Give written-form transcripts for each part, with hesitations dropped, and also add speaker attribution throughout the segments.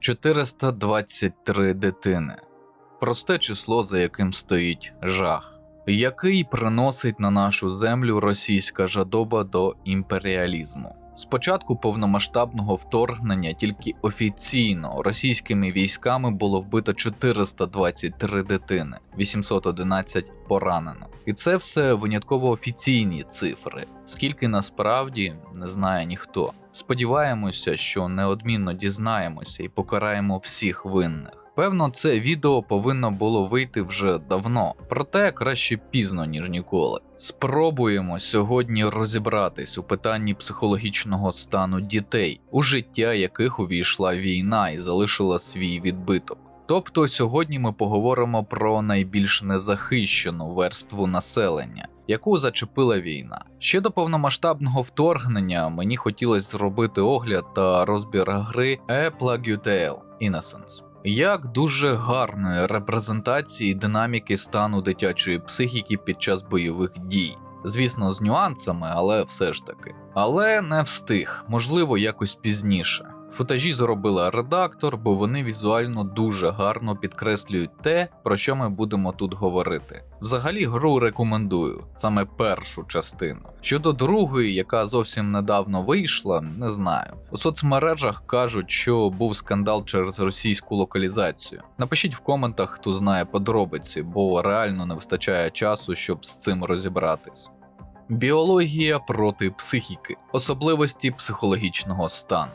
Speaker 1: 423 дитини. Просте число, за яким стоїть жах, який приносить на нашу землю російська жадоба до імперіалізму. З початку повномасштабного вторгнення тільки офіційно російськими військами було вбито 423 дитини, 811 поранено. І це все винятково офіційні цифри. Скільки насправді, не знає ніхто. Сподіваємося, що неодмінно дізнаємося і покараємо всіх винних. Певно, це відео повинно було вийти вже давно, проте краще пізно, ніж ніколи. Спробуємо сьогодні розібратись у питанні психологічного стану дітей, у життя яких увійшла війна і залишила свій відбиток. Тобто сьогодні ми поговоримо про найбільш незахищену верству населення, яку зачепила війна. Ще до повномасштабного вторгнення мені хотілося зробити огляд та розбір гри A Plague Tale: Innocence, як дуже гарної репрезентації динаміки стану дитячої психіки під час бойових дій. Звісно, з нюансами, але все ж таки. Але не встиг, можливо, якось пізніше. Футажі зробила редактор, бо вони візуально дуже гарно підкреслюють те, про що ми будемо тут говорити. Взагалі гру рекомендую, саме першу частину. Щодо другої, яка зовсім недавно вийшла, не знаю. У соцмережах кажуть, що був скандал через російську локалізацію. Напишіть в коментах, хто знає подробиці, бо реально не вистачає часу, щоб з цим розібратись. Біологія проти психіки. Особливості психологічного стану.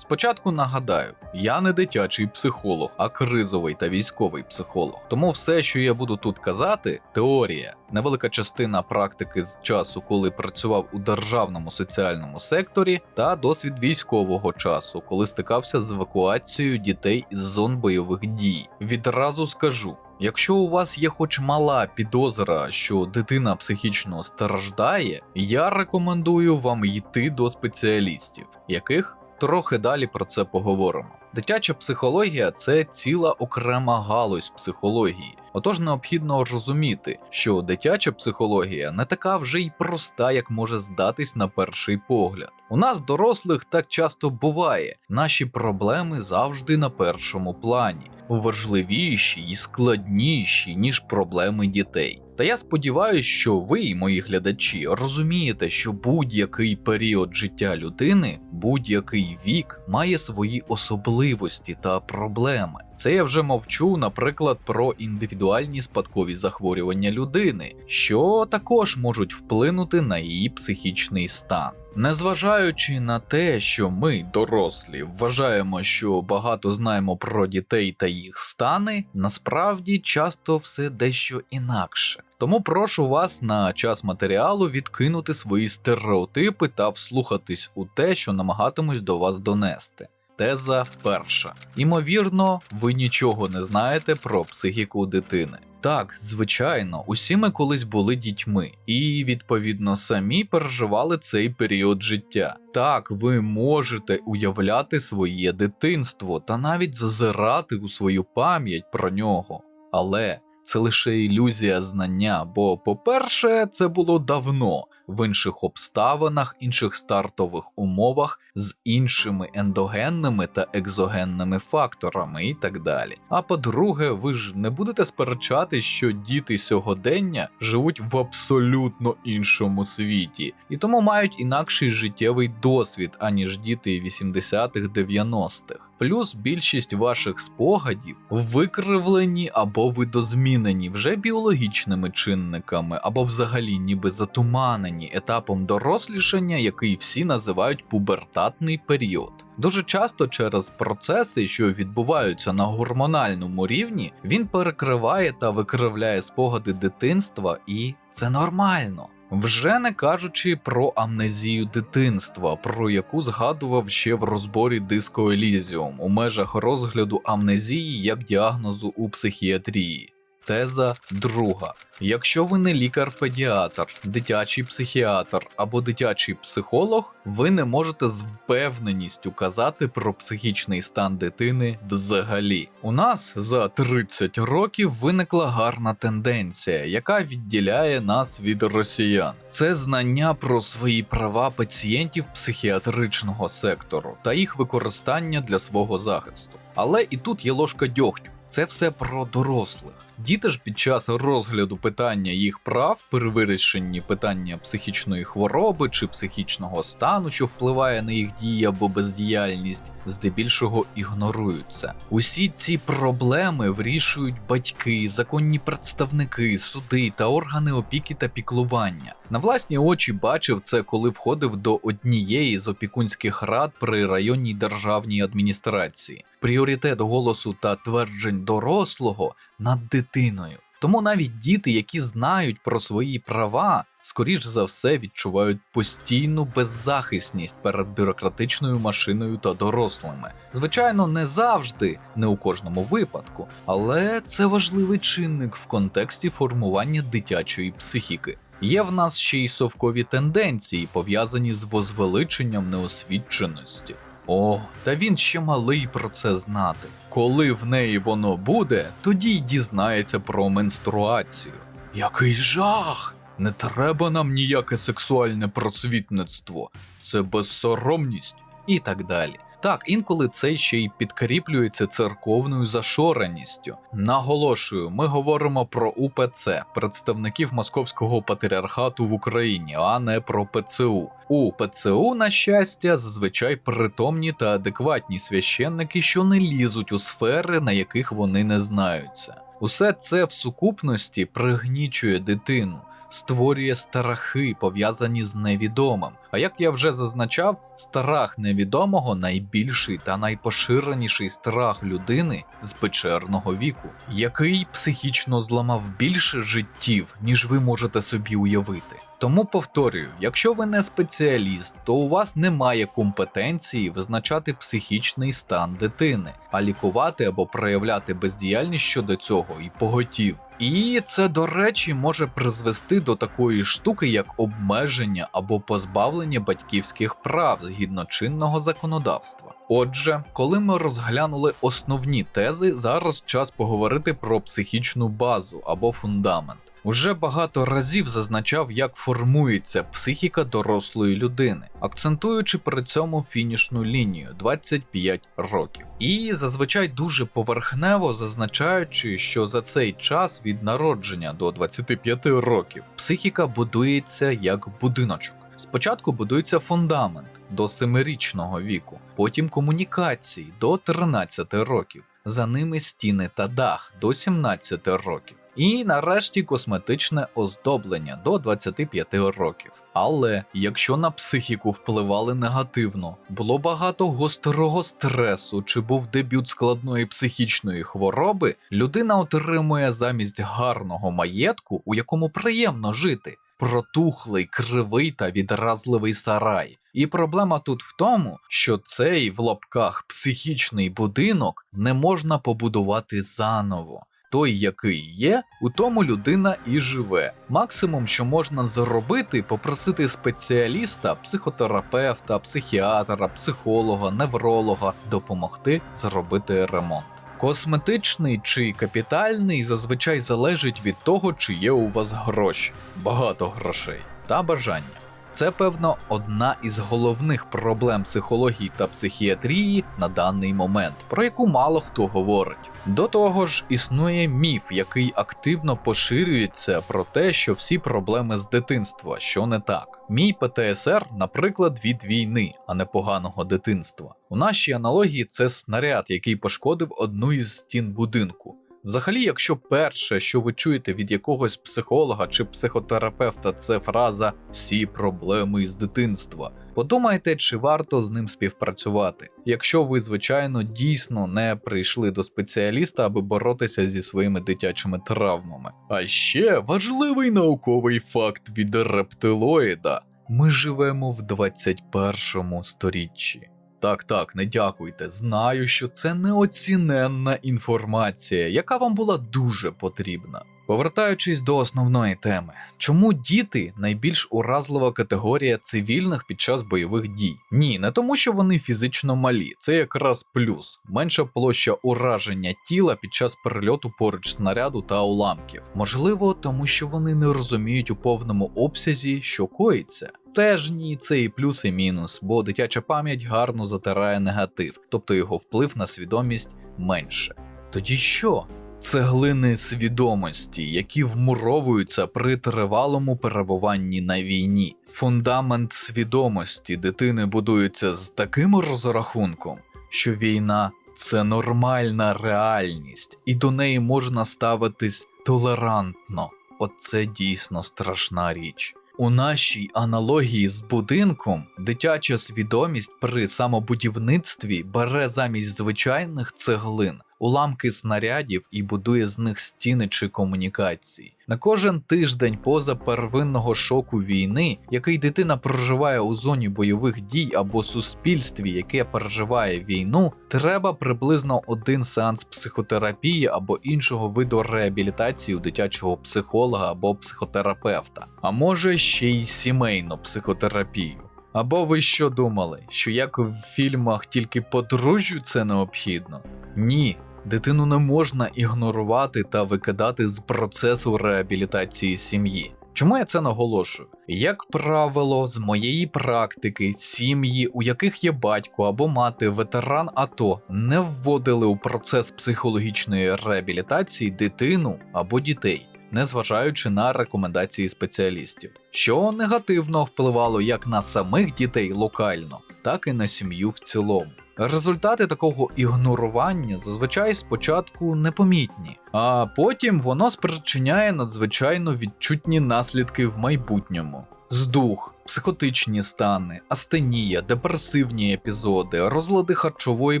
Speaker 1: Спочатку нагадаю, я не дитячий психолог, а кризовий та військовий психолог. Тому все, що я буду тут казати – теорія. Невелика частина практики з часу, коли працював у державному соціальному секторі, та досвід військового часу, коли стикався з евакуацією дітей із зон бойових дій. Відразу скажу, якщо у вас є хоч мала підозра, що дитина психічно страждає, я рекомендую вам йти до спеціалістів, яких трохи далі про це поговоримо. Дитяча психологія – це ціла окрема галузь психології. Отож необхідно розуміти, що дитяча психологія не така вже й проста, як може здатись на перший погляд. У нас, дорослих, так часто буває. Наші проблеми завжди на першому плані. Важливіші і складніші, ніж проблеми дітей. Та я сподіваюся, що ви, мої глядачі, розумієте, що будь-який період життя людини, будь-який вік має свої особливості та проблеми. Це я вже мовчу, наприклад, про індивідуальні спадкові захворювання людини, що також можуть вплинути на її психічний стан. Незважаючи на те, що ми, дорослі, вважаємо, що багато знаємо про дітей та їх стани, насправді часто все дещо інакше. Тому прошу вас на час матеріалу відкинути свої стереотипи та вслухатись у те, що намагатимусь до вас донести. Теза перша. Імовірно, ви нічого не знаєте про психіку дитини. Так, звичайно, усі ми колись були дітьми і, відповідно, самі переживали цей період життя. Так, ви можете уявляти своє дитинство та навіть зазирати у свою пам'ять про нього. Але це лише ілюзія знання, бо, по-перше, це було давно, в інших обставинах, інших стартових умовах, з іншими ендогенними та екзогенними факторами і так далі. А по-друге, ви ж не будете сперечати, що діти сьогодення живуть в абсолютно іншому світі, і тому мають інакший життєвий досвід, аніж діти 80-х, 90-х. Плюс більшість ваших спогадів викривлені або видозмінені вже біологічними чинниками, або взагалі ніби затуманені етапом дорослішання, який всі називають пубертатний період. Дуже часто через процеси, що відбуваються на гормональному рівні, він перекриває та викривляє спогади дитинства, і це нормально. Вже не кажучи про амнезію дитинства, про яку згадував ще в розборі Disco Elysium у межах розгляду амнезії як діагнозу у психіатрії. Теза друга. Якщо ви не лікар-педіатр, дитячий психіатр або дитячий психолог, ви не можете з впевненістю казати про психічний стан дитини взагалі. У нас за 30 років виникла гарна тенденція, яка відділяє нас від росіян. Це знання про свої права пацієнтів психіатричного сектору та їх використання для свого захисту. Але і тут є ложка дьогтю. Це все про дорослих. Діти ж під час розгляду питання їх прав при вирішенні питання психічної хвороби чи психічного стану, що впливає на їх дії або бездіяльність, здебільшого ігноруються. Усі ці проблеми вирішують батьки, законні представники, суди та органи опіки та піклування. На власні очі бачив це, коли входив до однієї з опікунських рад при районній державній адміністрації. Пріоритет голосу та тверджень дорослого над дитиною. Тому навіть діти, які знають про свої права, скоріш за все відчувають постійну беззахисність перед бюрократичною машиною та дорослими. Звичайно, не завжди, не у кожному випадку, але це важливий чинник в контексті формування дитячої психіки. Є в нас ще й совкові тенденції, пов'язані з возвеличенням неосвіченості. О, та він ще малий про це знати. Коли в неї воно буде, тоді й дізнається про менструацію. Який жах! Не треба нам ніяке сексуальне просвітництво. Це безсоромність. І так далі. Так, інколи це ще й підкріплюється церковною зашореністю. Наголошую, ми говоримо про УПЦ, представників Московського патріархату в Україні, а не про ПЦУ. У ПЦУ, на щастя, зазвичай притомні та адекватні священники, що не лізуть у сфери, на яких вони не знаються. Усе це в сукупності пригнічує дитину, створює страхи, пов'язані з невідомим. А як я вже зазначав, страх невідомого – найбільший та найпоширеніший страх людини з печерного віку, який психічно зламав більше життів, ніж ви можете собі уявити. Тому повторюю, якщо ви не спеціаліст, то у вас немає компетенції визначати психічний стан дитини, а лікувати або проявляти бездіяльність щодо цього і поготів. І це, до речі, може призвести до такої штуки, як обмеження або позбавлення батьківських прав згідно чинного законодавства. Отже, коли ми розглянули основні тези, зараз час поговорити про психічну базу або фундамент. Уже багато разів зазначав, як формується психіка дорослої людини, акцентуючи при цьому фінішну лінію – 25 років. І зазвичай дуже поверхнево зазначаючи, що за цей час від народження до 25 років психіка будується як будиночок. Спочатку будується фундамент до 7-річного віку, потім комунікації до 13 років, за ними стіни та дах до 17 років. І нарешті косметичне оздоблення до 25 років. Але якщо на психіку впливали негативно, було багато гострого стресу чи був дебют складної психічної хвороби, людина отримує замість гарного маєтку, у якому приємно жити, протухлий, кривий та відразливий сарай. І проблема тут в тому, що цей, в лапках, психічний будинок не можна побудувати заново. Той, який є, у тому людина і живе. Максимум, що можна зробити, попросити спеціаліста, психотерапевта, психіатра, психолога, невролога допомогти зробити ремонт. Косметичний чи капітальний зазвичай залежить від того, чи є у вас гроші, багато грошей та бажання. Це, певно, одна із головних проблем психології та психіатрії на даний момент, про яку мало хто говорить. До того ж, існує міф, який активно поширюється про те, що всі проблеми з дитинства, що не так. Мій ПТСР, наприклад, від війни, а не поганого дитинства. У нашій аналогії це снаряд, який пошкодив одну із стін будинку. Взагалі, якщо перше, що ви чуєте від якогось психолога чи психотерапевта, це фраза «всі проблеми із дитинства», подумайте, чи варто з ним співпрацювати, якщо ви, звичайно, дійсно не прийшли до спеціаліста, аби боротися зі своїми дитячими травмами. А ще важливий науковий факт від рептилоїда. Ми живемо в 21 сторіччі. Так, не дякуйте. Знаю, що це неоціненна інформація, яка вам була дуже потрібна. Повертаючись до основної теми, чому діти найбільш уразлива категорія цивільних під час бойових дій? Ні, не тому, що вони фізично малі, це якраз плюс. Менша площа ураження тіла під час перельоту поруч снаряду та уламків. Можливо, тому що вони не розуміють у повному обсязі, що коїться. Теж ні, це і плюс, і мінус, бо дитяча пам'ять гарно затирає негатив, тобто його вплив на свідомість менше. Тоді що? Цеглини свідомості, які вмуровуються при тривалому перебуванні на війні. Фундамент свідомості дитини будується з таким розрахунком, що війна – це нормальна реальність, і до неї можна ставитись толерантно. Оце дійсно страшна річ. У нашій аналогії з будинком дитяча свідомість при самобудівництві бере замість звичайних цеглин уламки снарядів і будує з них стіни чи комунікації. На кожен тиждень поза первинного шоку війни, який дитина проживає у зоні бойових дій або суспільстві, яке переживає війну, треба приблизно 1 сеанс психотерапії або іншого виду реабілітації у дитячого психолога або психотерапевта. А може ще й сімейну психотерапію. Або ви що думали, що як в фільмах тільки подружжю це необхідно? Ні. Дитину не можна ігнорувати та викидати з процесу реабілітації сім'ї. Чому я це наголошую? Як правило, з моєї практики, сім'ї, у яких є батько або мати ветеран АТО, не вводили у процес психологічної реабілітації дитину або дітей, незважаючи на рекомендації спеціалістів, що негативно впливало як на самих дітей локально, так і на сім'ю в цілому. Результати такого ігнорування зазвичай спочатку непомітні, а потім воно спричиняє надзвичайно відчутні наслідки в майбутньому. Здух, психотичні стани, астенія, депресивні епізоди, розлади харчової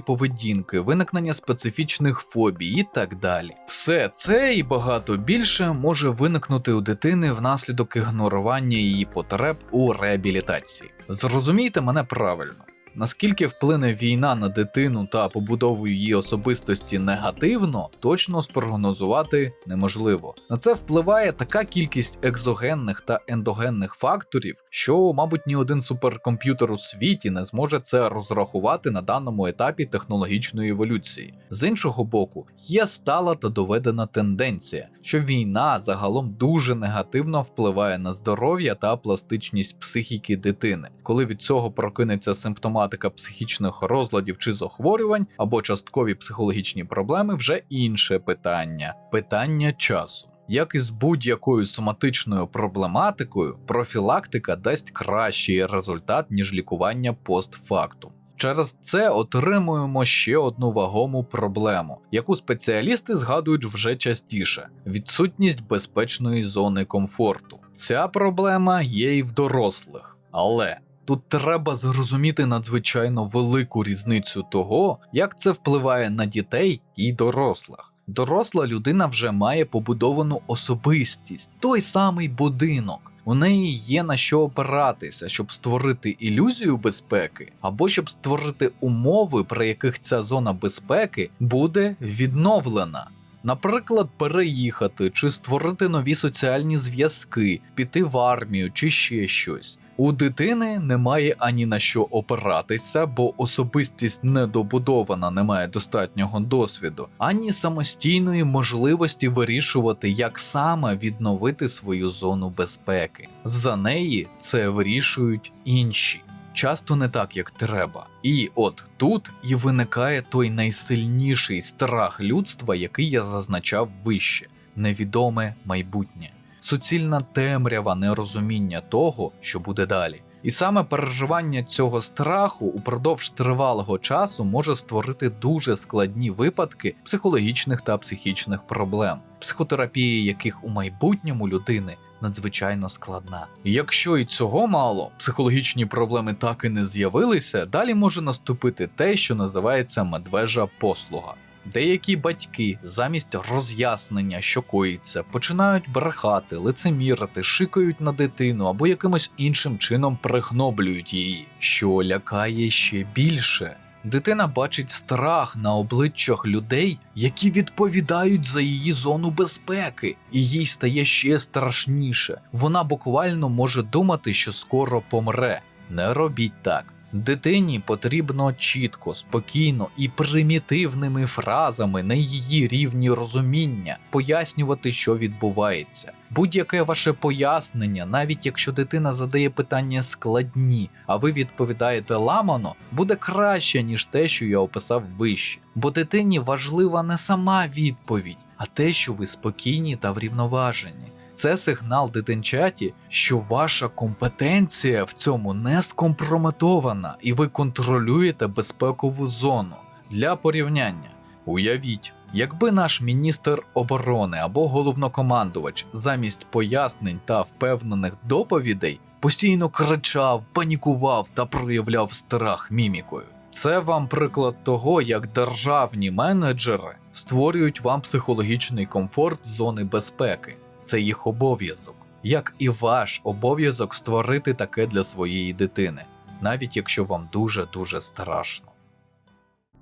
Speaker 1: поведінки, виникнення специфічних фобій і так далі. Все це і багато більше може виникнути у дитини внаслідок ігнорування її потреб у реабілітації. Зрозумійте мене правильно. Наскільки вплине війна на дитину та побудову її особистості негативно, точно спрогнозувати неможливо. На це впливає така кількість екзогенних та ендогенних факторів, що, мабуть, ні один суперкомп'ютер у світі не зможе це розрахувати на даному етапі технологічної еволюції. З іншого боку, є стала та доведена тенденція, що війна загалом дуже негативно впливає на здоров'я та пластичність психіки дитини. Коли від цього прокинеться симптоматика психічних розладів чи захворювань або часткові психологічні проблеми, вже інше питання. Питання часу. Як і з будь-якою соматичною проблематикою, профілактика дасть кращий результат, ніж лікування постфактум. Через це отримуємо ще одну вагому проблему, яку спеціалісти згадують вже частіше – відсутність безпечної зони комфорту. Ця проблема є і в дорослих, але тут треба зрозуміти надзвичайно велику різницю того, як це впливає на дітей і дорослих. Доросла людина вже має побудовану особистість, той самий будинок. У неї є на що опиратися, щоб створити ілюзію безпеки, або щоб створити умови, при яких ця зона безпеки буде відновлена. Наприклад, переїхати, чи створити нові соціальні зв'язки, піти в армію, чи ще щось. У дитини немає ані на що опиратися, бо особистість недобудована, не має достатнього досвіду, ані самостійної можливості вирішувати, як саме відновити свою зону безпеки. За неї це вирішують інші. Часто не так, як треба. І от тут і виникає той найсильніший страх людства, який я зазначав вище – невідоме майбутнє. Суцільна темрява нерозуміння того, що буде далі. І саме переживання цього страху упродовж тривалого часу може створити дуже складні випадки психологічних та психічних проблем, психотерапія яких у майбутньому людини надзвичайно складна. І якщо і цього мало, психологічні проблеми так і не з'явилися, далі може наступити те, що називається медвежа послуга. Деякі батьки замість роз'яснення, що коїться, починають брехати, лицемірити, шикають на дитину або якимось іншим чином пригноблюють її, що лякає ще більше. Дитина бачить страх на обличчях людей, які відповідають за її зону безпеки, і їй стає ще страшніше. Вона буквально може думати, що скоро помре. Не робіть так. Дитині потрібно чітко, спокійно і примітивними фразами на її рівні розуміння пояснювати, що відбувається. Будь-яке ваше пояснення, навіть якщо дитина задає питання складні, а ви відповідаєте ламано, буде краще, ніж те, що я описав вище. Бо дитині важлива не сама відповідь, а те, що ви спокійні та врівноважені. Це сигнал дитинчаті, що ваша компетенція в цьому не скомпрометована і ви контролюєте безпекову зону. Для порівняння, уявіть, якби наш міністр оборони або головнокомандувач замість пояснень та впевнених доповідей постійно кричав, панікував та проявляв страх мімікою. Це вам приклад того, як державні менеджери створюють вам психологічний комфорт зони безпеки. Це їх обов'язок, як і ваш обов'язок створити таке для своєї дитини, навіть якщо вам дуже-дуже страшно.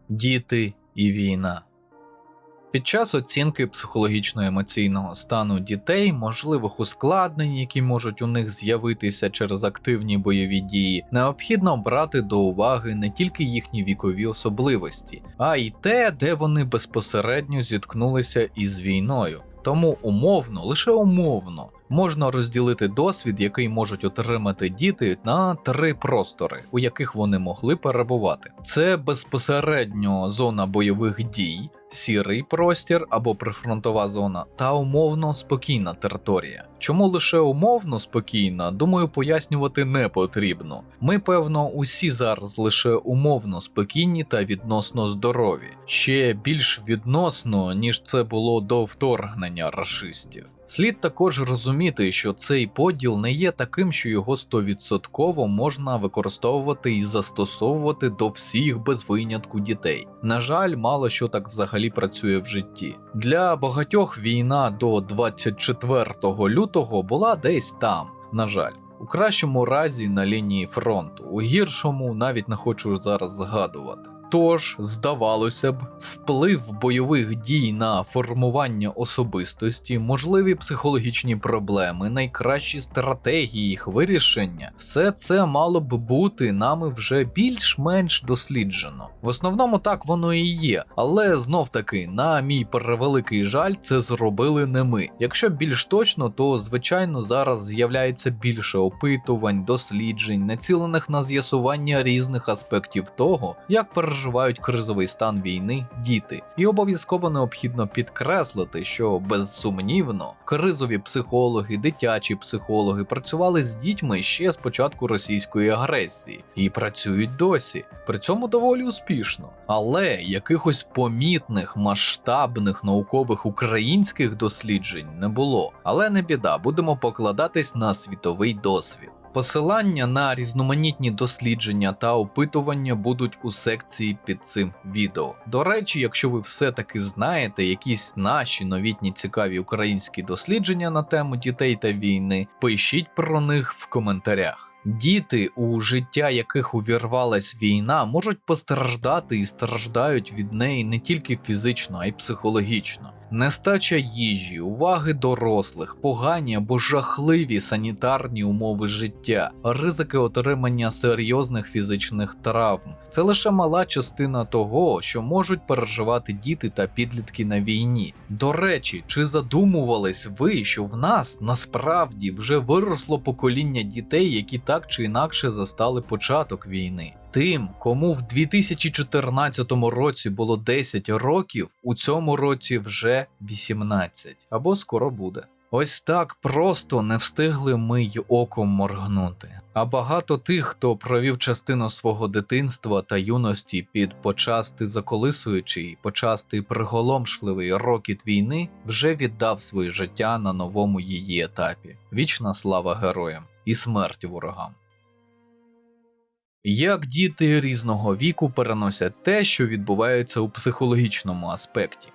Speaker 1: Діти і війна. Під час оцінки психологічно-емоційного стану дітей, можливих ускладнень, які можуть у них з'явитися через активні бойові дії, необхідно брати до уваги не тільки їхні вікові особливості, а й те, де вони безпосередньо зіткнулися із війною. Тому умовно, лише умовно, можна розділити досвід, який можуть отримати діти, на 3 простори, у яких вони могли перебувати. Це безпосередньо зона бойових дій, сірий простір або прифронтова зона та умовно спокійна територія. Чому лише умовно спокійна, думаю, пояснювати не потрібно. Ми, певно, усі зараз лише умовно спокійні та відносно здорові. Ще більш відносно, ніж це було до вторгнення рашистів. Слід також розуміти, що цей поділ не є таким, що його 100% можна використовувати і застосовувати до всіх без винятку дітей. На жаль, мало що так взагалі працює в житті. Для багатьох війна до 24 лютого була десь там, на жаль. У кращому разі на лінії фронту, у гіршому навіть не хочу зараз згадувати. Тож, здавалося б, вплив бойових дій на формування особистості, можливі психологічні проблеми, найкращі стратегії їх вирішення – все це мало б бути нами вже більш-менш досліджено. В основному так воно і є, але знов-таки, на мій превеликий жаль, це зробили не ми. Якщо більш точно, то звичайно зараз з'являється більше опитувань, досліджень, націлених на з'ясування різних аспектів того, як переживають кризовий стан війни діти. І обов'язково необхідно підкреслити, що безсумнівно кризові психологи, дитячі психологи працювали з дітьми ще з початку російської агресії і працюють досі, при цьому доволі успішно. Але якихось помітних, масштабних наукових українських досліджень не було. Але не біда, будемо покладатись на світовий досвід. Посилання на різноманітні дослідження та опитування будуть у секції під цим відео. До речі, якщо ви все-таки знаєте якісь наші новітні цікаві українські дослідження на тему дітей та війни, пишіть про них в коментарях. Діти, у життя яких увірвалась війна, можуть постраждати і страждають від неї не тільки фізично, а й психологічно. Нестача їжі, уваги дорослих, погані або жахливі санітарні умови життя, ризики отримання серйозних фізичних травм – це лише мала частина того, що можуть переживати діти та підлітки на війні. До речі, чи задумувались ви, що в нас насправді вже виросло покоління дітей, які так чи інакше застали початок війни? Тим, кому в 2014 році було 10 років, у цьому році вже 18, або скоро буде. Ось так просто не встигли ми й оком моргнути. А багато тих, хто провів частину свого дитинства та юності під почасти заколисуючий, почасти приголомшливий рокіт війни, вже віддав своє життя на новому її етапі. Вічна слава героям і смерть ворогам. Як діти різного віку переносять те, що відбувається у психологічному аспекті.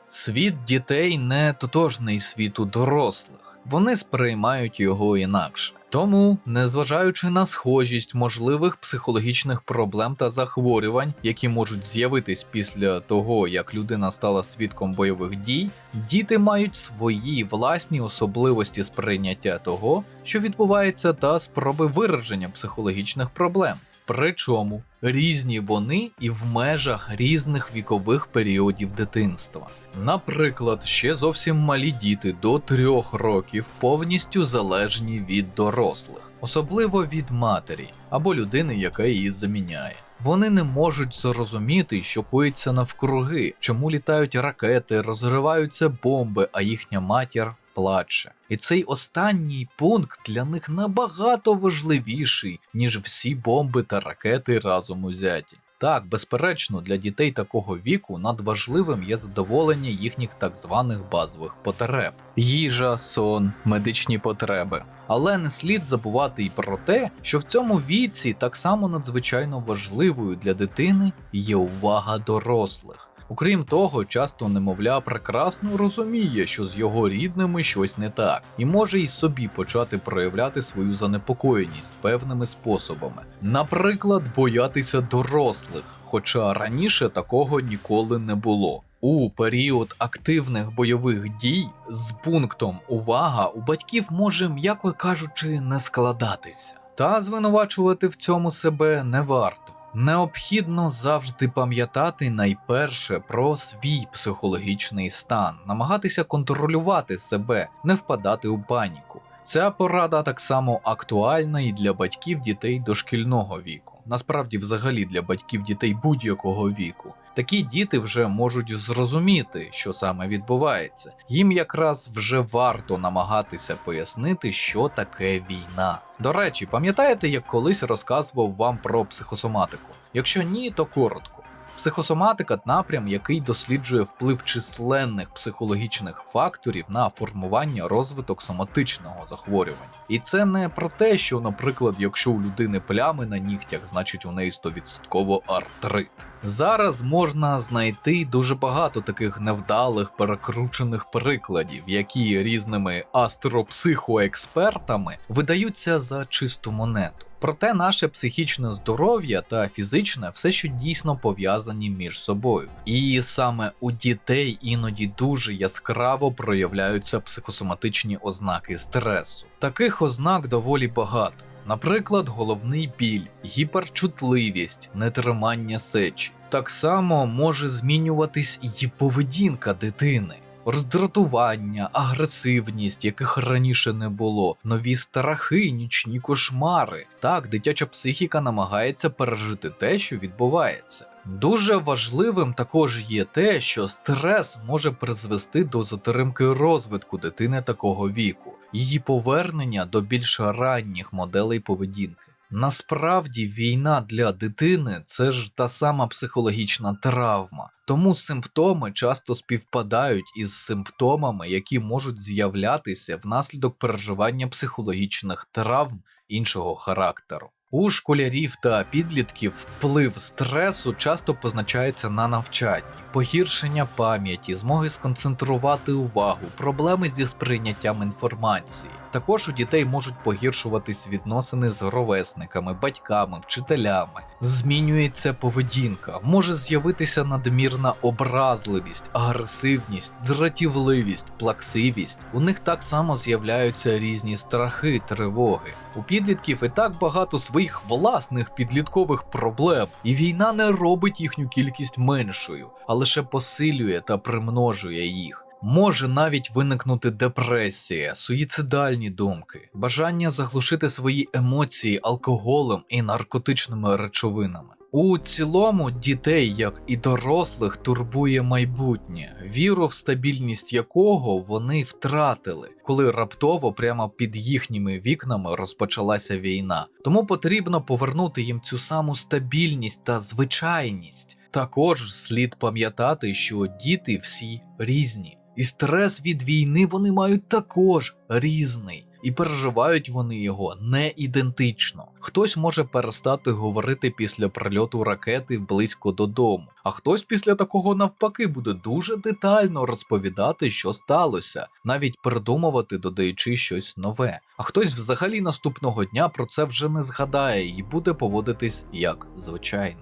Speaker 1: Світ дітей не тотожний світу дорослих, вони сприймають його інакше. Тому, незважаючи на схожість можливих психологічних проблем та захворювань, які можуть з'явитись після того, як людина стала свідком бойових дій, діти мають свої власні особливості сприйняття того, що відбувається, та спроби вираження психологічних проблем. Причому різні вони і в межах різних вікових періодів дитинства. Наприклад, ще зовсім малі діти до 3 років повністю залежні від дорослих, особливо від матері або людини, яка її заміняє. Вони не можуть зрозуміти, що коїться навкруги, чому літають ракети, розриваються бомби, а їхня матір плаче. І цей останній пункт для них набагато важливіший, ніж всі бомби та ракети разом узяті. Так, безперечно, для дітей такого віку надважливим є задоволення їхніх так званих базових потреб. Їжа, сон, медичні потреби. Але не слід забувати й про те, що в цьому віці так само надзвичайно важливою для дитини є увага дорослих. Окрім того, часто немовля прекрасно розуміє, що з його рідними щось не так, і може й собі почати проявляти свою занепокоєність певними способами. Наприклад, боятися дорослих, хоча раніше такого ніколи не було. У період активних бойових дій з пунктом «увага» у батьків може, м'яко кажучи, не складатися. Та звинувачувати в цьому себе не варто. Необхідно завжди пам'ятати найперше про свій психологічний стан, намагатися контролювати себе, не впадати у паніку. Ця порада так само актуальна і для батьків дітей дошкільного віку. Насправді, взагалі, для батьків дітей будь-якого віку. Такі діти вже можуть зрозуміти, що саме відбувається. Їм якраз вже варто намагатися пояснити, що таке війна. До речі, пам'ятаєте, як колись розказував вам про психосоматику? Якщо ні, то коротко. Психосоматика – напрям, який досліджує вплив численних психологічних факторів на формування розвиток соматичного захворювання. І це не про те, що, наприклад, якщо у людини плями на нігтях, значить у неї 100% артрит. Зараз можна знайти дуже багато таких невдалих, перекручених прикладів, які різними астропсихоекспертами видаються за чисту монету. Проте наше психічне здоров'я та фізичне все ще дійсно пов'язані між собою. І саме у дітей іноді дуже яскраво проявляються психосоматичні ознаки стресу. Таких ознак доволі багато. Наприклад, головний біль, гіперчутливість, нетримання сечі. Так само може змінюватись і поведінка дитини. Роздратування, агресивність, яких раніше не було, нові страхи, нічні кошмари. Так, дитяча психіка намагається пережити те, що відбувається. Дуже важливим також є те, що стрес може призвести до затримки розвитку дитини такого віку, її повернення до більш ранніх моделей поведінки. Насправді війна для дитини – це ж та сама психологічна травма, тому симптоми часто співпадають із симптомами, які можуть з'являтися внаслідок переживання психологічних травм іншого характеру. У школярів та підлітків вплив стресу часто позначається на навчанні, погіршення пам'яті, змоги сконцентрувати увагу, проблеми зі сприйняттям інформації. Також у дітей можуть погіршуватись відносини з ровесниками, батьками, вчителями. Змінюється поведінка, може з'явитися надмірна образливість, агресивність, дратівливість, плаксивість. У них так само з'являються різні страхи, тривоги. У підлітків і так багато своїх власних підліткових проблем, і війна не робить їхню кількість меншою, а лише посилює та примножує їх. Може навіть виникнути депресія, суїцидальні думки, бажання заглушити свої емоції алкоголем і наркотичними речовинами. У цілому дітей, як і дорослих, турбує майбутнє, віру в стабільність якого вони втратили, коли раптово прямо під їхніми вікнами розпочалася війна. Тому потрібно повернути їм цю саму стабільність та звичайність. Також слід пам'ятати, що діти всі різні. І стрес від війни вони мають також різний. і переживають вони його не ідентично. Хтось може перестати говорити після прильоту ракети близько додому, а хтось після такого навпаки буде дуже детально розповідати, що сталося, навіть придумувати, додаючи щось нове. А хтось взагалі наступного дня про це вже не згадає і буде поводитись як звичайно.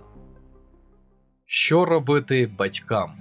Speaker 1: Що робити батькам?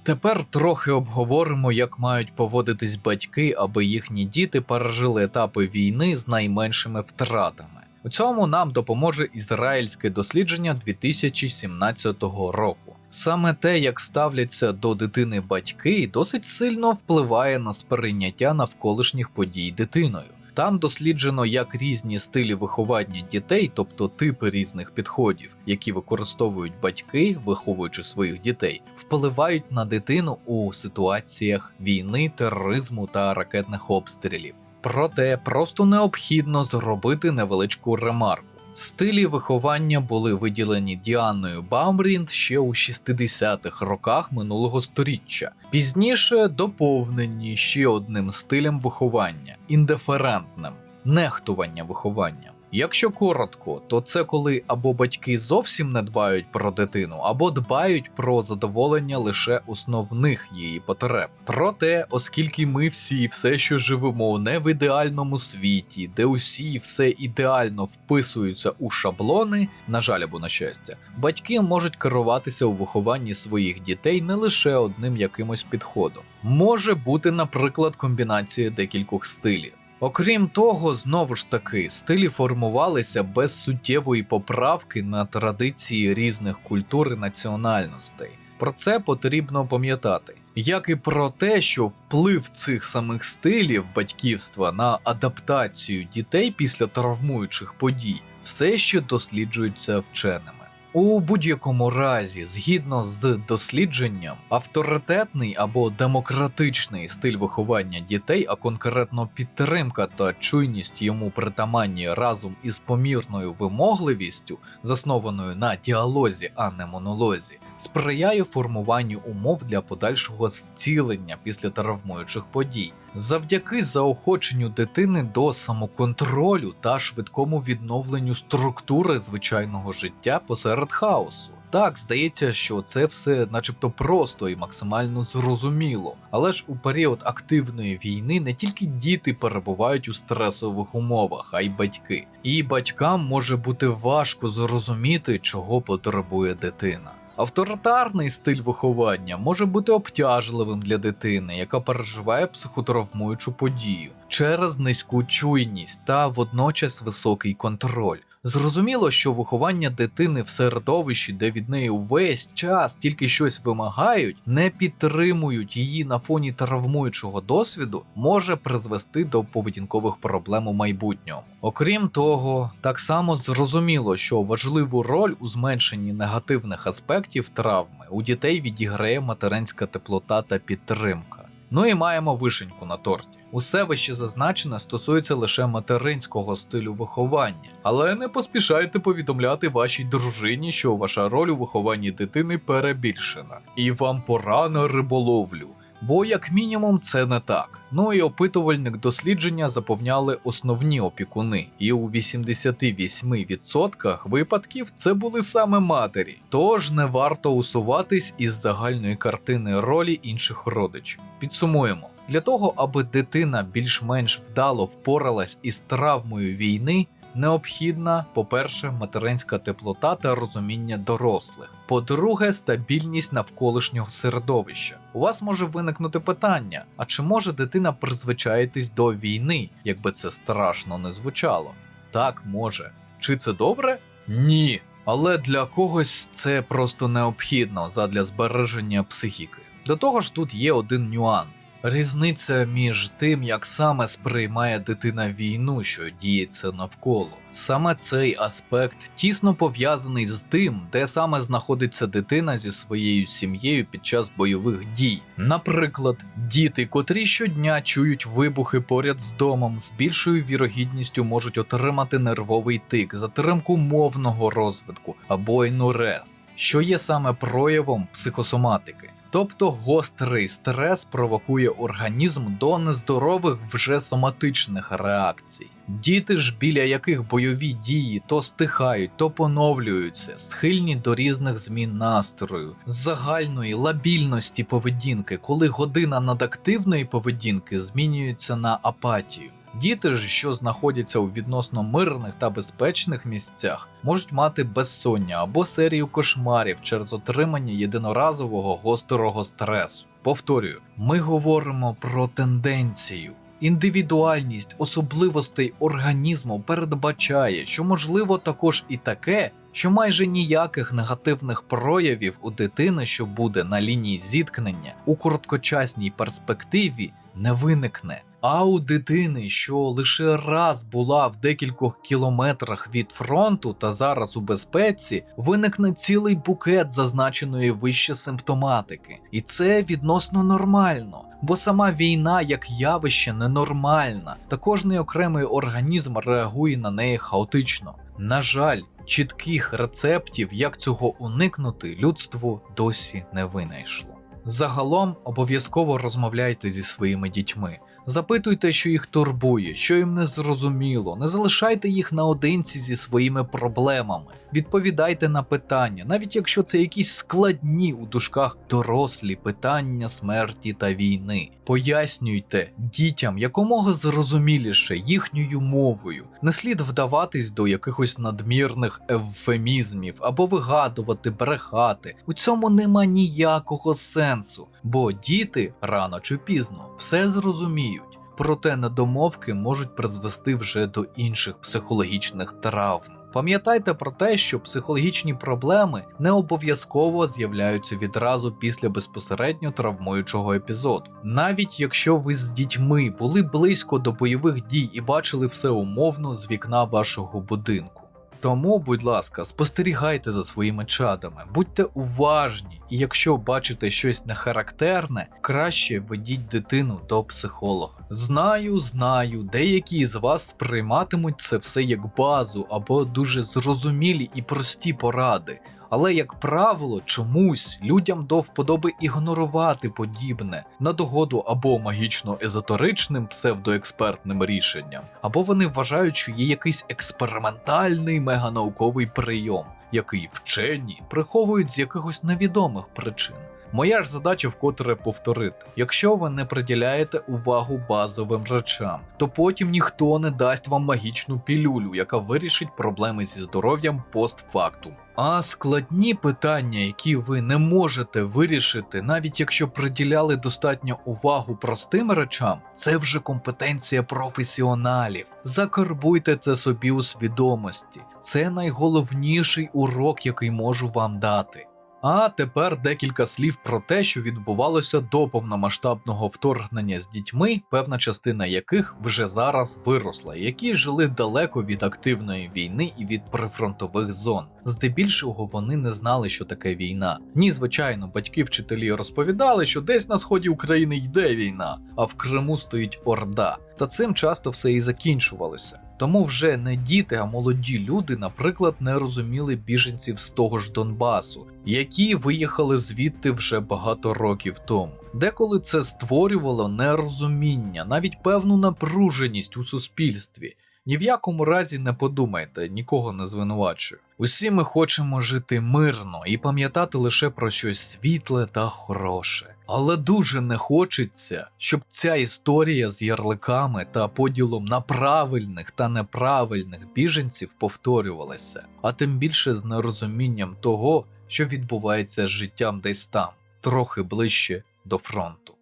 Speaker 1: Тепер трохи обговоримо, як мають поводитись батьки, аби їхні діти пережили етапи війни з найменшими втратами. У цьому нам допоможе ізраїльське дослідження 2017 року. Саме те, як ставляться до дитини батьки, досить сильно впливає на сприйняття навколишніх подій дитиною. Там досліджено, як різні стилі виховання дітей, тобто типи різних підходів, які використовують батьки, виховуючи своїх дітей, впливають на дитину у ситуаціях війни, тероризму та ракетних обстрілів. Проте просто необхідно зробити невеличку ремарку. Стилі виховання були виділені Діаною Баумрінд ще у 60-х роках минулого сторіччя. Пізніше доповнені ще одним стилем виховання – індиферентним – нехтування виховання. Якщо коротко, то це коли або батьки зовсім не дбають про дитину, або дбають про задоволення лише основних її потреб. Проте, оскільки ми всі все, що живемо не в ідеальному світі, де усі все ідеально вписуються у шаблони, на жаль або на щастя, батьки можуть керуватися у вихованні своїх дітей не лише одним якимось підходом. Може бути, наприклад, комбінація декількох стилів. Окрім того, знову ж таки, стилі формувалися без суттєвої поправки на традиції різних культур і національностей. Про це потрібно пам'ятати. Як і про те, що вплив цих самих стилів батьківства на адаптацію дітей після травмуючих подій все ще досліджується вченими. У будь-якому разі, згідно з дослідженням, авторитетний або демократичний стиль виховання дітей, а конкретно підтримка та чуйність йому притаманні разом із помірною вимогливістю, заснованою на діалозі, а не монолозі, сприяє формуванню умов для подальшого зцілення після травмуючих подій. Завдяки заохоченню дитини до самоконтролю та швидкому відновленню структури звичайного життя посеред хаосу. Так, здається, що це все начебто просто і максимально зрозуміло, але ж у період активної війни не тільки діти перебувають у стресових умовах, а й батьки. І батькам може бути важко зрозуміти, чого потребує дитина. Авторитарний стиль виховання може бути обтяжливим для дитини, яка переживає психотравмуючу подію, через низьку чуйність та водночас високий контроль. Зрозуміло, що виховання дитини в середовищі, де від неї увесь час тільки щось вимагають, не підтримують її на фоні травмуючого досвіду, може призвести до поведінкових проблем у майбутньому. Окрім того, так само зрозуміло, що важливу роль у зменшенні негативних аспектів травми у дітей відіграє материнська теплота та підтримка. Ну і маємо вишеньку на торті. Усе вище зазначене стосується лише материнського стилю виховання, але не поспішайте повідомляти вашій дружині, що ваша роль у вихованні дитини перебільшена, і вам пора на риболовлю, бо як мінімум це не так. Ну і опитувальник дослідження заповняли основні опікуни, і у 88% випадків це були саме матері, тож не варто усуватись із загальної картини ролі інших родичів. Підсумуємо. Для того, аби дитина більш-менш вдало впоралась із травмою війни, необхідна, по-перше, материнська теплота та розуміння дорослих. По-друге, стабільність навколишнього середовища. У вас може виникнути питання, а чи може дитина призвичаїтись до війни, якби це страшно не звучало? Так, може. Чи це добре? Ні. Але для когось це просто необхідно задля збереження психіки. До того ж тут є один нюанс. Різниця між тим, як саме сприймає дитина війну, що діється навколо. Саме цей аспект тісно пов'язаний з тим, де саме знаходиться дитина зі своєю сім'єю під час бойових дій. Наприклад, діти, котрі щодня чують вибухи поряд з домом, з більшою вірогідністю можуть отримати нервовий тик, затримку мовного розвитку або енурез, що є саме проявом психосоматики. Тобто гострий стрес провокує організм до нездорових вже соматичних реакцій. Діти ж, біля яких бойові дії то стихають, то поновлюються, схильні до різних змін настрою, загальної лабільності поведінки, коли година надактивної поведінки змінюється на апатію. Діти ж, що знаходяться у відносно мирних та безпечних місцях, можуть мати безсоння або серію кошмарів через отримання єдиноразового гострого стресу. Повторюю, ми говоримо про тенденцію. Індивідуальність особливостей організму передбачає, що можливо також і таке, що майже ніяких негативних проявів у дитини, що буде на лінії зіткнення, у короткочасній перспективі не виникне. А у дитини, що лише раз була в декількох кілометрах від фронту та зараз у безпеці, виникне цілий букет зазначеної вище симптоматики. І це відносно нормально, бо сама війна як явище ненормальна, та кожний окремий організм реагує на неї хаотично. На жаль, чітких рецептів, як цього уникнути, людство досі не винайшло. Загалом обов'язково розмовляйте зі своїми дітьми. Запитуйте, що їх турбує, що їм не зрозуміло, не залишайте їх наодинці зі своїми проблемами. Відповідайте на питання, навіть якщо це якісь складні у дужках дорослі питання смерті та війни. Пояснюйте дітям якомога зрозуміліше їхньою мовою. Не слід вдаватись до якихось надмірних евфемізмів або вигадувати, брехати. У цьому нема ніякого сенсу, бо діти рано чи пізно все зрозуміють. Проте недомовки можуть призвести вже до інших психологічних травм. Пам'ятайте про те, що психологічні проблеми не обов'язково з'являються відразу після безпосередньо травмуючого епізоду. Навіть якщо ви з дітьми були близько до бойових дій і бачили все умовно з вікна вашого будинку. Тому, будь ласка, спостерігайте за своїми чадами, будьте уважні, і якщо бачите щось нехарактерне, краще ведіть дитину до психолога. Знаю, деякі з вас сприйматимуть це все як базу або дуже зрозумілі і прості поради. Але, як правило, чомусь людям до вподоби ігнорувати подібне на догоду або магічно-езотеричним псевдоекспертним рішенням, або вони вважають, що є якийсь експериментальний меганауковий прийом, який вчені приховують з якихось невідомих причин. Моя ж задача вкотре повторити: якщо ви не приділяєте увагу базовим речам, то потім ніхто не дасть вам магічну пілюлю, яка вирішить проблеми зі здоров'ям постфактум. А складні питання, які ви не можете вирішити, навіть якщо приділяли достатньо увагу простим речам, це вже компетенція професіоналів. Закарбуйте це собі у свідомості. Це найголовніший урок, який можу вам дати. А тепер декілька слів про те, що відбувалося до повномасштабного вторгнення з дітьми, певна частина яких вже зараз виросла, які жили далеко від активної війни і від прифронтових зон. Здебільшого вони не знали, що таке війна. Ні, звичайно, батьки-вчителі розповідали, що десь на сході України йде війна, а в Криму стоїть Орда. Та цим часто все і закінчувалося. Тому вже не діти, а молоді люди, наприклад, не розуміли біженців з того ж Донбасу, які виїхали звідти вже багато років тому. Деколи це створювало нерозуміння, навіть певну напруженість у суспільстві. Ні в якому разі не подумайте, нікого не звинувачую. Усі ми хочемо жити мирно і пам'ятати лише про щось світле та хороше. Але дуже не хочеться, щоб ця історія з ярликами та поділом на правильних та неправильних біженців повторювалася, а тим більше з нерозумінням того, що відбувається з життям десь там, трохи ближче до фронту.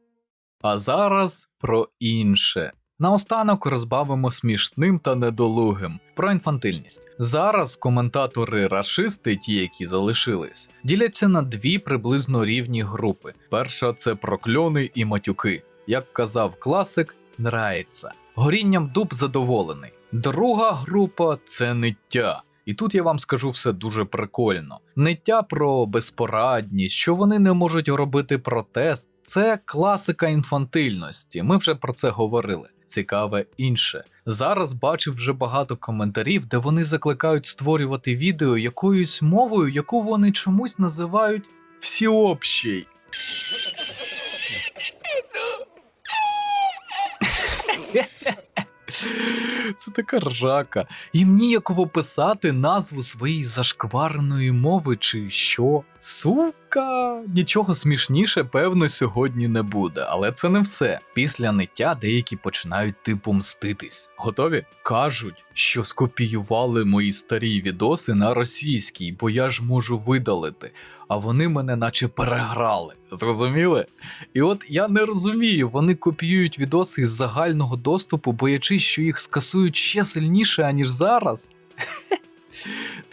Speaker 1: А зараз про інше. Наостанок розбавимо смішним та недолугим про інфантильність. Зараз коментатори-рашисти, ті, які залишились, діляться на дві приблизно рівні групи. Перша – це прокльони і матюки. Як казав класик, нрається. Горінням дуб задоволений. Друга група – це ниття. І тут я вам скажу все дуже прикольно. Ниття про безпорадність, що вони не можуть робити протест – це класика інфантильності, ми вже про це говорили. Цікаве інше. Зараз бачив вже багато коментарів, де вони закликають створювати відео якоюсь мовою, яку вони чомусь називають всеобщей. Це така ржака. Їм ніяково писати назву своєї зашквареної мови чи що. Сука, нічого смішніше, певно, сьогодні не буде, але це не все. Після ниття деякі починають типу мститись. Готові? Кажуть, що скопіювали мої старі відоси на російський, бо я ж можу видалити, а вони мене наче переграли. Зрозуміли? І от я не розумію, вони копіюють відоси із загального доступу, боячись, що їх скасують ще сильніше, аніж зараз.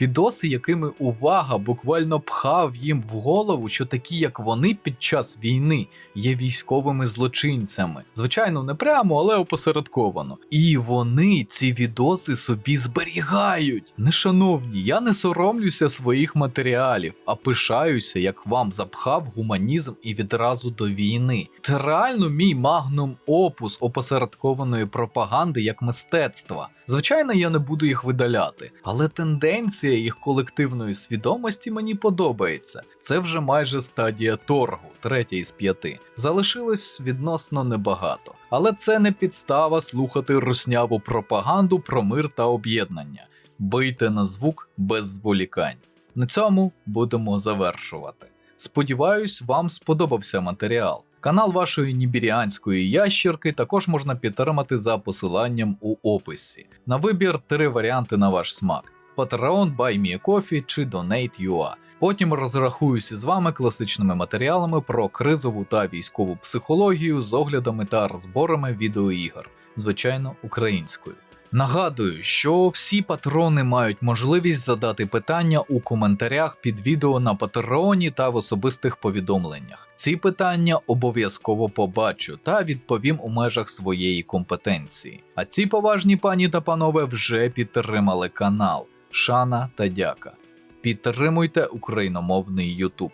Speaker 1: Відоси, якими увага буквально пхав їм в голову, що такі, як вони під час війни, є військовими злочинцями. Звичайно, не прямо, але опосередковано. І вони ці відоси собі зберігають. Нешановні, я не соромлюся своїх матеріалів, а пишаюся, як вам запхав гуманізм і відразу до війни. Це реально мій магнум опус опосередкованої пропаганди як мистецтва. Звичайно, я не буду їх видаляти, але тенденція їх колективної свідомості мені подобається. Це вже майже стадія торгу, 3 із 5. Залишилось відносно небагато. Але це не підстава слухати русняву пропаганду про мир та об'єднання. Бийте на звук без зволікань. На цьому будемо завершувати. Сподіваюсь, вам сподобався матеріал. Канал вашої нібіріанської ящірки також можна підтримати за посиланням у описі. На вибір 3 варіанти на ваш смак: Patreon, BuyMeACoffee чи Donate.ua. Потім розрахуюся з вами класичними матеріалами про кризову та військову психологію з оглядами та розборами відеоігор, звичайно, українською. Нагадую, що всі патрони мають можливість задати питання у коментарях під відео на Патреоні та в особистих повідомленнях. Ці питання обов'язково побачу та відповім у межах своєї компетенції. А ці поважні пані та панове вже підтримали канал. Шана та дяка. Підтримуйте україномовний YouTube.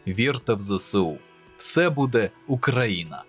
Speaker 1: Вірте в ЗСУ. Все буде Україна.